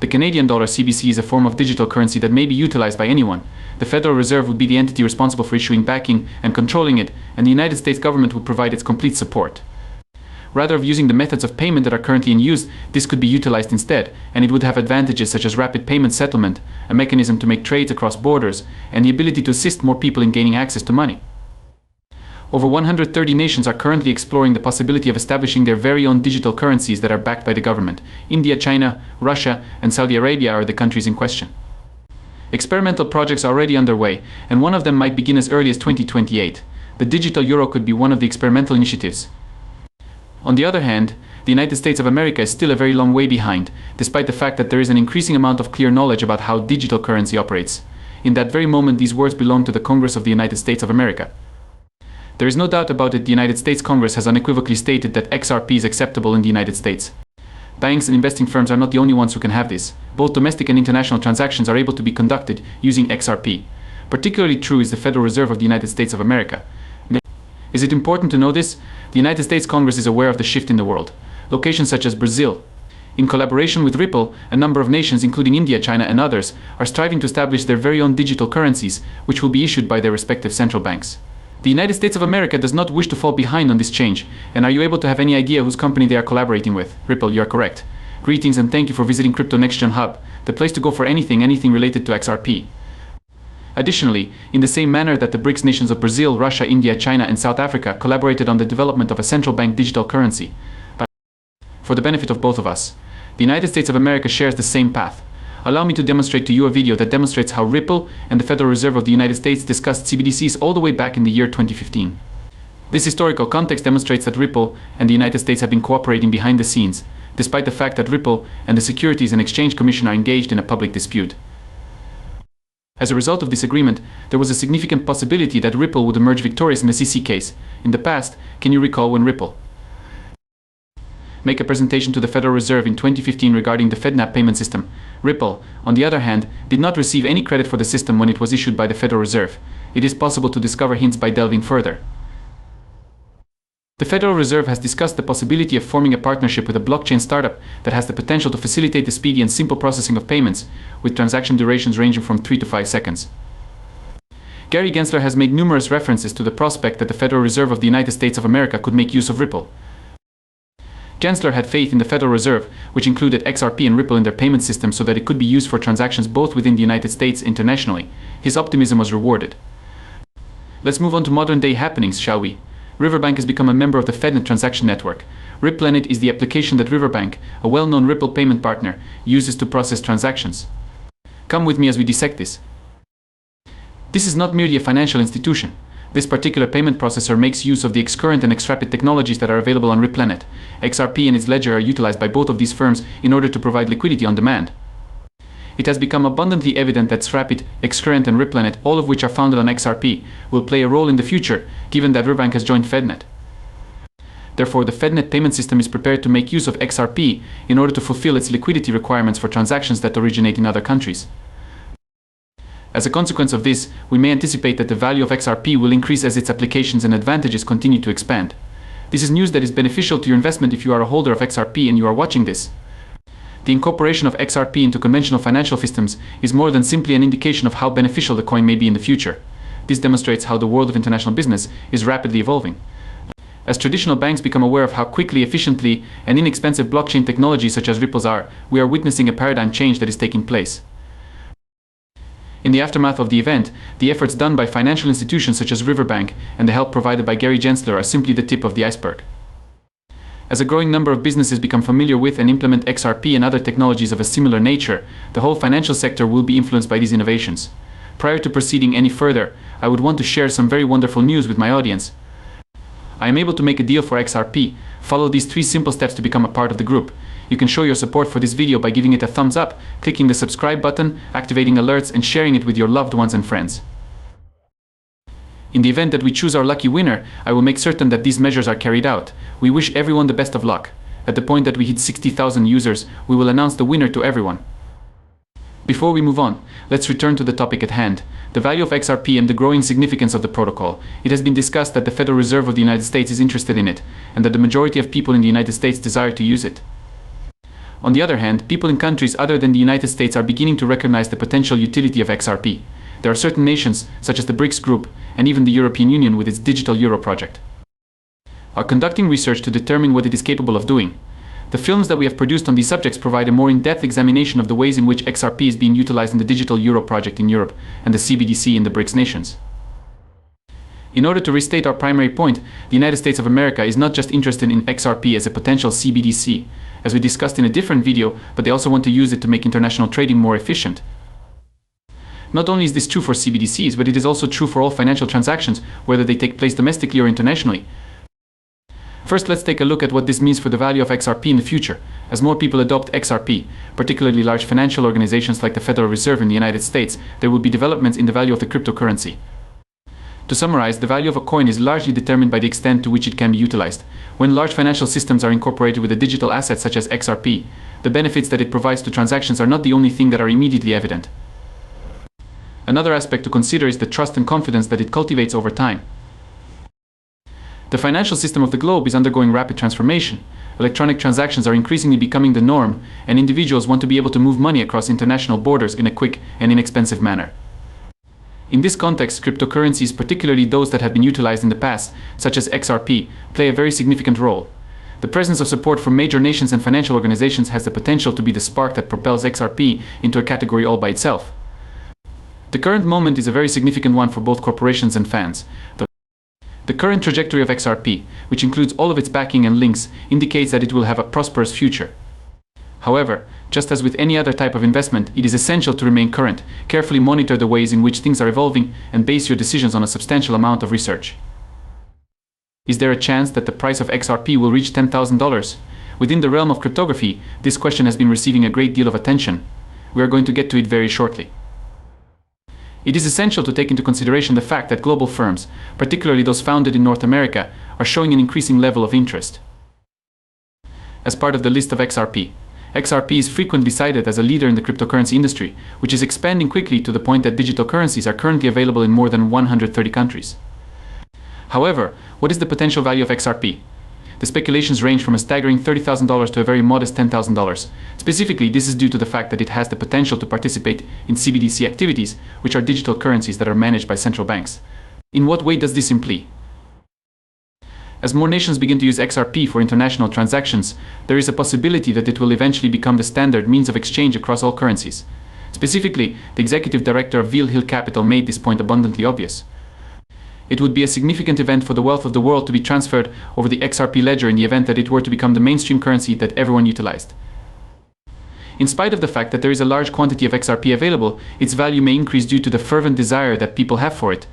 The Canadian dollar CBC is a form of digital currency that may be utilized by anyone. The Federal Reserve would be the entity responsible for issuing, backing, and controlling it, and the United States government would provide its complete support. Rather than using the methods of payment that are currently in use, this could be utilized instead, and it would have advantages such as rapid payment settlement, a mechanism to make trades across borders, and the ability to assist more people in gaining access to money. Over 130 nations are currently exploring the possibility of establishing their very own digital currencies that are backed by the government. India, China, Russia, and Saudi Arabia are the countries in question. Experimental projects are already underway, and one of them might begin as early as 2028. The digital euro could be one of the experimental initiatives. On the other hand, the United States of America is still a very long way behind, despite the fact that there is an increasing amount of clear knowledge about how digital currency operates. In that very moment, these words belong to the Congress of the United States of America. There is no doubt about it, the United States Congress has unequivocally stated that XRP is acceptable in the United States. Banks and investing firms are not the only ones who can have this. Both domestic and international transactions are able to be conducted using XRP. Particularly true is the Federal Reserve of the United States of America. Is it important to know this? The United States Congress is aware of the shift in the world. Locations such as Brazil, in collaboration with Ripple, a number of nations including India, China, and others, are striving to establish their very own digital currencies, which will be issued by their respective central banks. The United States of America does not wish to fall behind on this change, and are you able to have any idea whose company they are collaborating with? Ripple, you are correct. Greetings and thank you for visiting Crypto Next Gen Hub, the place to go for anything related to XRP. Additionally, in the same manner that the BRICS nations of Brazil, Russia, India, China, and South Africa collaborated on the development of a central bank digital currency, for the benefit of both of us, the United States of America shares the same path. Allow me to demonstrate to you a video that demonstrates how Ripple and the Federal Reserve of the United States discussed CBDCs all the way back in the year 2015. This historical context demonstrates that Ripple and the United States have been cooperating behind the scenes, despite the fact that Ripple and the Securities and Exchange Commission are engaged in a public dispute. As a result of this agreement, there was a significant possibility that Ripple would emerge victorious in the CC case. In the past, can you recall when Ripple make a presentation to the Federal Reserve in 2015 regarding the FedNAP payment system? Ripple, on the other hand, did not receive any credit for the system when it was issued by the Federal Reserve. It is possible to discover hints by delving further. The Federal Reserve has discussed the possibility of forming a partnership with a blockchain startup that has the potential to facilitate the speedy and simple processing of payments, with transaction durations ranging from 3 to 5 seconds. Gary Gensler has made numerous references to the prospect that the Federal Reserve of the United States of America could make use of Ripple. Gensler had faith in the Federal Reserve, which included XRP and Ripple in their payment system so that it could be used for transactions both within the United States and internationally. His optimism was rewarded. Let's move on to modern-day happenings, shall we? Riverbank has become a member of the FedNet transaction network. RipPlanet is the application that Riverbank, a well-known Ripple payment partner, uses to process transactions. Come with me as we dissect this. This is not merely a financial institution. This particular payment processor makes use of the Xcurrent and Xrapid technologies that are available on RipPlanet. XRP and its ledger are utilized by both of these firms in order to provide liquidity on demand. It has become abundantly evident that Xrapid, Xcurrent, and RipPlanet, all of which are founded on XRP, will play a role in the future, given that Riverbank has joined FedNet. Therefore, the FedNet payment system is prepared to make use of XRP in order to fulfill its liquidity requirements for transactions that originate in other countries. As a consequence of this, we may anticipate that the value of XRP will increase as its applications and advantages continue to expand. This is news that is beneficial to your investment if you are a holder of XRP and you are watching this. The incorporation of XRP into conventional financial systems is more than simply an indication of how beneficial the coin may be in the future. This demonstrates how the world of international business is rapidly evolving. As traditional banks become aware of how quickly, efficiently, and inexpensive blockchain technologies such as Ripple's are, we are witnessing a paradigm change that is taking place. In the aftermath of the event, the efforts done by financial institutions such as Riverbank and the help provided by Gary Gensler are simply the tip of the iceberg. As a growing number of businesses become familiar with and implement XRP and other technologies of a similar nature, the whole financial sector will be influenced by these innovations. Prior to proceeding any further, I would want to share some very wonderful news with my audience. I am able to make a deal for XRP. Follow these 3 simple steps to become a part of the group. You can show your support for this video by giving it a thumbs up, clicking the subscribe button, activating alerts, and sharing it with your loved ones and friends. In the event that we choose our lucky winner, I will make certain that these measures are carried out. We wish everyone the best of luck. At the point that we hit 60,000 users, we will announce the winner to everyone. Before we move on, let's return to the topic at hand, the value of XRP and the growing significance of the protocol. It has been discussed that the Federal Reserve of the United States is interested in it, and that the majority of people in the United States desire to use it. On the other hand, people in countries other than the United States are beginning to recognize the potential utility of XRP. There are certain nations, such as the BRICS group, and even the European Union with its digital euro project, are conducting research to determine what it is capable of doing. The films that we have produced on these subjects provide a more in-depth examination of the ways in which XRP is being utilized in the digital euro project in Europe and the CBDC in the BRICS nations. In order to restate our primary point, the United States of America is not just interested in XRP as a potential CBDC, as we discussed in a different video, but they also want to use it to make international trading more efficient. Not only is this true for CBDCs, but it is also true for all financial transactions, whether they take place domestically or internationally. First, let's take a look at what this means for the value of XRP in the future. As more people adopt XRP, particularly large financial organizations like the Federal Reserve in the United States, there will be developments in the value of the cryptocurrency. To summarize, the value of a coin is largely determined by the extent to which it can be utilized. When large financial systems are incorporated with a digital asset such as XRP, the benefits that it provides to transactions are not the only thing that are immediately evident. Another aspect to consider is the trust and confidence that it cultivates over time. The financial system of the globe is undergoing rapid transformation. Electronic transactions are increasingly becoming the norm, and individuals want to be able to move money across international borders in a quick and inexpensive manner. In this context, cryptocurrencies, particularly those that have been utilized in the past, such as XRP, play a very significant role. The presence of support from major nations and financial organizations has the potential to be the spark that propels XRP into a category all by itself. The current moment is a very significant one for both corporations and fans. The current trajectory of XRP, which includes all of its backing and links, indicates that it will have a prosperous future. However, just as with any other type of investment, it is essential to remain current, carefully monitor the ways in which things are evolving, and base your decisions on a substantial amount of research. Is there a chance that the price of XRP will reach $10,000? Within the realm of cryptography, this question has been receiving a great deal of attention. We are going to get to it very shortly. It is essential to take into consideration the fact that global firms, particularly those founded in North America, are showing an increasing level of interest. As part of the list of XRP, XRP is frequently cited as a leader in the cryptocurrency industry, which is expanding quickly to the point that digital currencies are currently available in more than 130 countries. However, what is the potential value of XRP? The speculations range from a staggering $30,000 to a very modest $10,000. Specifically, this is due to the fact that it has the potential to participate in CBDC activities, which are digital currencies that are managed by central banks. In what way does this imply? As more nations begin to use XRP for international transactions, there is a possibility that it will eventually become the standard means of exchange across all currencies. Specifically, the executive director of Veal Hill Capital made this point abundantly obvious. It would be a significant event for the wealth of the world to be transferred over the XRP ledger in the event that it were to become the mainstream currency that everyone utilized. In spite of the fact that there is a large quantity of XRP available, its value may increase due to the fervent desire that people have for it.